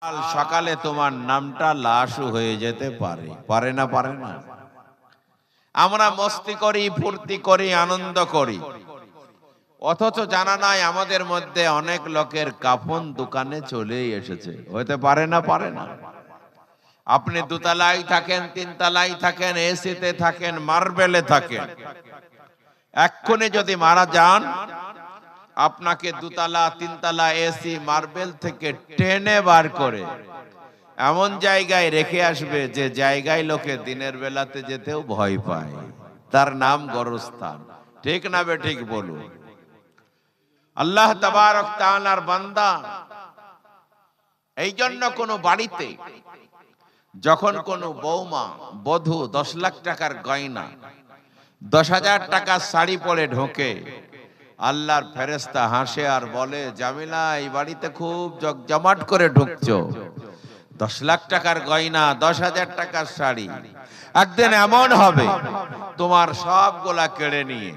কাল সকালে তোমার নামটা লাশও হয়ে যেতে পারে, পারে না? পারে না? আমরা মস্তি করি, ফুর্তি করি, আনন্দ করি, অথচ জানা নাই আমাদের মধ্যে অনেক লোকের কাফন দোকানে চলেই এসেছে। হতে পারে না? পারে না? আপনি দুতলায় থাকেন, তিনতলায় থাকেন, এসিতে থাকেন, মার্বেলে থাকেন, এক্ষুনি যদি মারা যান আপনাকে দুতলা, তিনতলা এসি, মার্বেল থেকে টেনে বার করে এমন জায়গায় রেখে আসবে যে জায়গায় লোকে দিনের বেলাতে যেতেও ভয় পায়। তার নাম গোরস্থান। ঠিক না বে ঠিক বলুন? আল্লাহ তাবারক তাআলার বান্দা, এই জন্য কোন বাড়িতে যখন কোন বৌমা বধূ 10 লাখ টাকার গয়না, 10,000 টাকার শাড়ি পরে ঢোকে, আল্লাহর ফেরেশতা হাসে আর বলে, জামিলা এই বাড়িতে খুব জমজমাট করে ঢুকছো, 10 লাখ টাকার গয়না, 10,000 টাকার শাড়ি, একদিন এমন হবে তোমার সবগুলা কেড়ে নিয়ে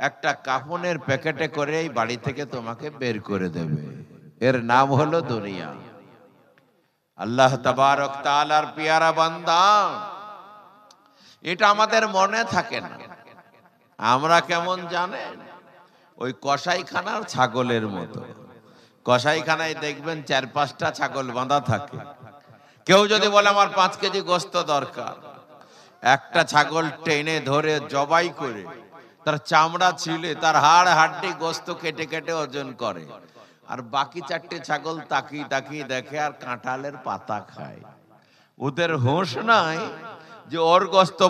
একটা কাফনের প্যাকেটে করে এই বাড়ি থেকে তোমাকে বের করে দেবে। এর নাম হলো দুনিয়া। আল্লাহ তাবারক তাআলার পিয়ারা বান্দা, এটা আমাদের মনে থাকে না। আমরা কেমন জানেন? ওই কসাইখানার ছাগলের মতো। কসাইখানায় দেখবেন 4-5টা ছাগল বাঁধা থাকে। কেউ যদি বলে আমার 5 কেজি গোস্ত দরকার, একটা ছাগল টেনে ধরে জবাই করে তার চামড়া ছিলে তার হাড় হাড্ডি গোস্ত কেটে কেটে ওজন করে, আর বাকি 4টে ছাগল তাকিয়ে তাকিয়ে দেখে আর কাঁঠালের পাতা খায়। ওদের হোশ নাই যে ওর গোস্ত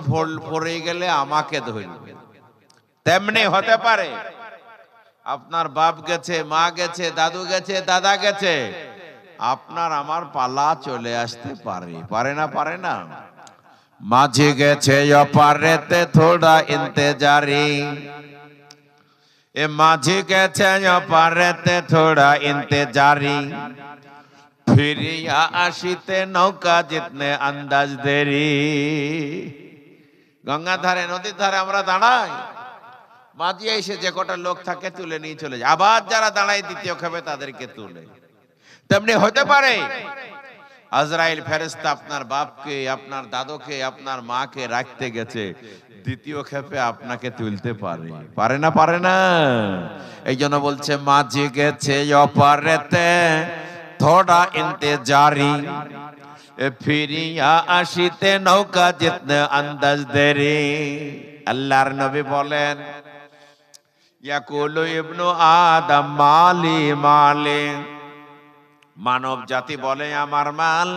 পড়ে গেলে আমাকে ধরবে। তেমনি হতে পারে আপনার বাপ গেছে, মা গেছে, দাদু গেছে, দাদা গেছে, আপনার আমার পালা চলে আসতে পারে। পারে না? পারে না? মাঝে গেছে অপারেতে থোড়া ইন্তেজারি, এ মাঝে গেছে অপারেতে থোড়া ইন্তেজারি, ফিরিয়া আসিতে নৌকা জিতনে আন্দাজ দেরি। গঙ্গা ধারে, নদীর ধারে আমরা দাঁড়াই, মাঝি এসে যে কটা লোক থাকে তুলে নিয়ে চলে যায়, আবার যারা দাঁড়ায় দ্বিতীয় খেপে তাদেরকে তুলে। তেমনি হতে পারে আজরাইল ফেরেশতা আপনার বাপকে, আপনার দাদুকে, আপনার মাকে রাখতে গেছে, দ্বিতীয় খেপে আপনাকে তুলতে পারে। পারে না? পারে না? এই জন্য বলছে মাঝি গেছে অপারেতে থোড়া ইন্তেজারি, ফিরিয়া আসিতে নৌকা জিতনে আন্দাজ দেরি। আল্লাহর নবী বলেন, ইয়াকুলু ইবনু আদম মালি মালি, মানব জাতি বলে আমার মাল,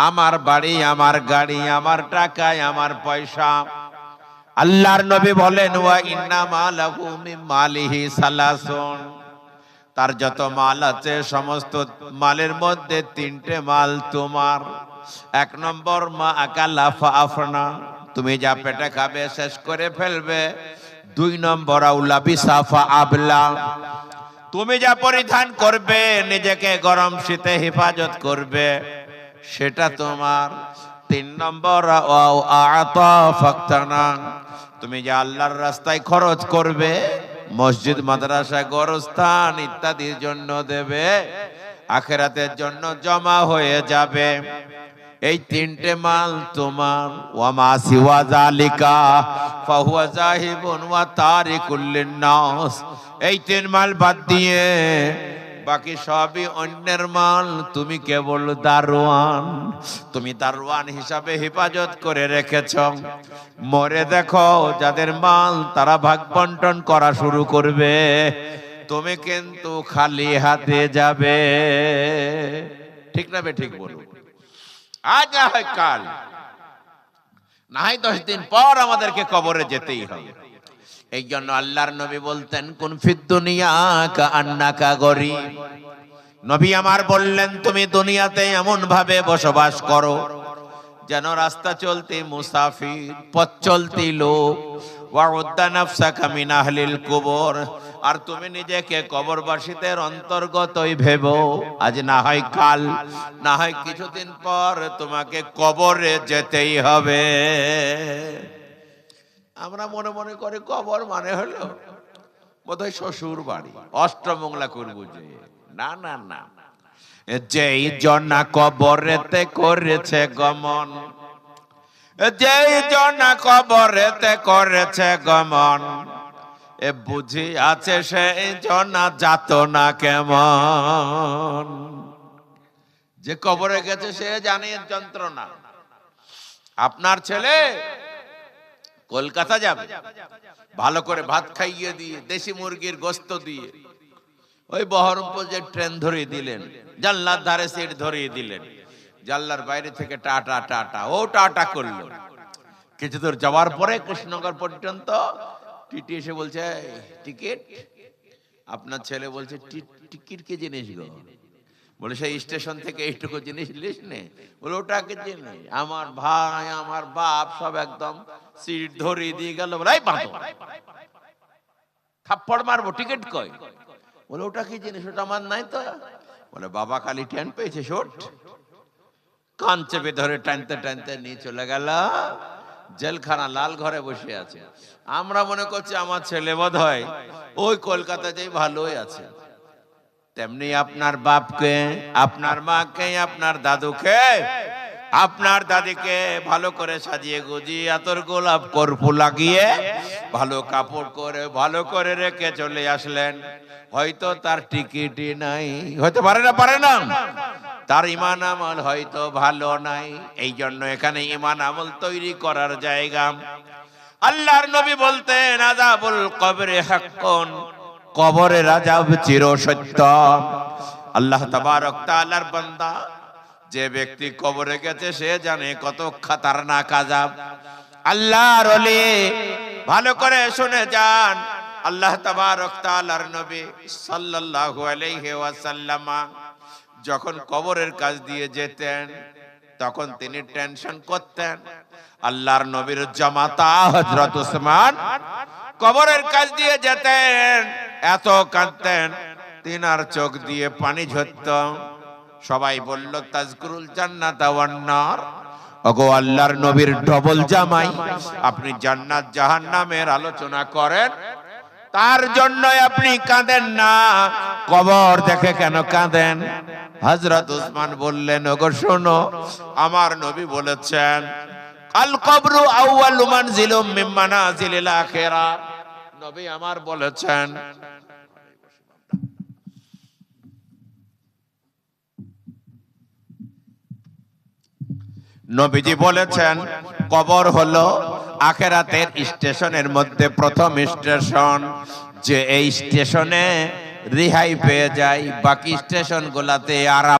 আমার বাড়ি, আমার গাড়ি, আমার টাকা, আমার পয়সা। আল্লাহর নবী বলেন ওয়া ইন্না মালাহু মিন মালিহি সালাসুন, তার যত মাল আছে সমস্ত মালের মধ্যে 3টে মাল তোমার। 1 নম্বর মা আকালা ফাফনা, তুমি যা পেটে খাবে শেষ করে ফেলবে। 2 নম্বর আউলা বিসাফা আবলা, তুমি যা পরিধান করবে, নিজেকে গরম শীতে হেফাজত করবে, সেটা তোমার। 3 নম্বর আতা ফাকতানা, তুমি যা আল্লাহর রাস্তায় খরচ করবে, মসজিদ, মাদ্রাসা, গোরস্থান ইত্যাদির জন্য দেবে, আখিরাতের জন্য জমা হয়ে যাবে। এই 3টে মাল তোমার। ওয়ামা সিওয়া যালিকা ফাহুয়া যাহিবুন ওয়া তারিকুল লিন-নাস, এই 3 মাল বাদ দিয়ে বাকি সবই অন্যের মাল, তুমি কেবল দারোয়ান। তুমি দারোয়ান হিসাবে হেফাজত করে রেখেছ। মরে দেখো যাদের মাল তারা ভাগ বন্টন করা শুরু করবে, তুমি কিন্তু খালি হাতে যাবে। ঠিক না বে ঠিক বলুন? আজ না হয় কাল, না হয় 10 দিন পর আমাদেরকে কবরে যেতেই হবে। এই জন্য আল্লাহর নবী বলতেন কুন ফিদ দুনিয়া কাআন্নাকা গরীব, নবী আমার বললেন তুমি দুনিয়াতে এমন ভাবে বসবাস করো যেন রাস্তা চলতি মুসাফির, পথ চলতি লোক। ওয়াউদ্দা নাফসাকা মিন আহলিল কুবুর, আর তুমি নিজেকে কবরবাসীদের অন্তর্গতই ভেবো। আজ না হয় কাল, না হয় কিছুদিন পর তোমাকে কবরে যেতেই হবে। আমরা মনে মনে করে কবর মানে হলো বোধহয় শ্বশুর বাড়ি, অষ্টমঙ্গলা করবো যে। না না না, যেই জনা কবরেতে করেছে গমন, যেই জনা কবরেতে করেছে গমন, এ বুঝি আছে সেই জনা যাত না কেমন। যে কবরে গেছে সে জানে যন্ত্রণা। আপনার ছেলে কলকাতা যাবে, ভালো করে ভাত খাইয়ে দিয়ে দেশি মুরগির গোস্ত দিয়ে ওই বহরমপুর যে ট্রেন ধরিয়ে দিলেন, জানলার ধারে সিট ধরিয়ে দিলেন, জানলার বাইরে থেকে টাটা টাটা ও টাটা করলো। কিছু দূর যাওয়ার পরে কৃষ্ণনগর পর্যন্ত টিটি এসে বলছে টিকিট। আপনার ছেলে বলছে টিকিট কি জিনিস গো? বলে সেই স্টেশন থেকে এইটুকু জিনিস লিস নে। বলে ওটা কি জিনিস? আমার ভাই আমার বাপ সব একদম সিট ধরিয়ে দিয়ে গেল। বলে থাপ্পড় মারবো, টিকিট কই? বলে ওটা কি জিনিস? ওটা আমার নাই তো। বলে বাবা খালি ট্রেন পেয়েছে শোট। কান চেপে ধরে টানতে টানতে নিয়ে চলে গেল জেলখানা, লাল ঘরে বসে আছে। আমরা মনে করছি আমার ছেলে বোধ হয় ওই কলকাতাতেই ভালোই আছে। তেমনি আপনার বাপকে, আপনার মাকে, আপনার দাদুকে, আপনার দাদিকে ভালো করে সাজিয়ে গুজিয়ে আতর গোলাপ কর্পূর লাগিয়ে ভালো কাপড় করে ভালো করে রেখে চলে আসলেন। হয়তো তার টিকিটই নাই, হয়তো পারে না, তার ইমান আমল হয়তো ভালো নাই। এই জন্য এখানে ইমান আমল তৈরি করার জায়গা। আল্লাহর নবী বলতেন আযাবুল কবরে হাক্কুন, কবরের আযাব চিরসত্য। আল্লাহ তাবারক তাআলার বান্দা যে ব্যক্তি কবরে গেছে সে জানে কত খতরনাক আযাব। আল্লাহর ওলি ভালো করে শুনে যান, আল্লাহ তাবারক তাআলার নবী সাল্লাল্লাহু আলাইহি ওয়াসাল্লাম যখন কবরের কাছ দিয়ে যেতেন তখন তিনি টেনশন করতেন। আল্লাহর নবীর জামাতা হযরত উসমান কবরের কাছ দিয়ে যেতেন, এত কাঁদতেন তিনার চোখ দিয়ে পানি ঝরত। সবাই বলল তাজকুরুল জান্নাত ওয়ান নার, ওগো আল্লাহর নবীর ডবল জামাই, আপনি জান্নাত জাহান্নামের আলোচনা করেন, তার জন্য আপনি কাঁদেন না, কবর দেখে কেন কাঁদেন? হযরত উসমান বললেন ওগো শোনো, আমার নবী বলেছেন আল কবরু আউয়ালু মানজিলুম মিন মানাজিলিল আখিরাহ। নবী আমার বলেছেন নবীজি বলেছেন কবর হলো আখিরাতের স্টেশনের মধ্যে প্রথম স্টেশন। যে এই স্টেশনে রিহাই পেয়ে যায়, বাকি স্টেশন গুলাতে আরাম।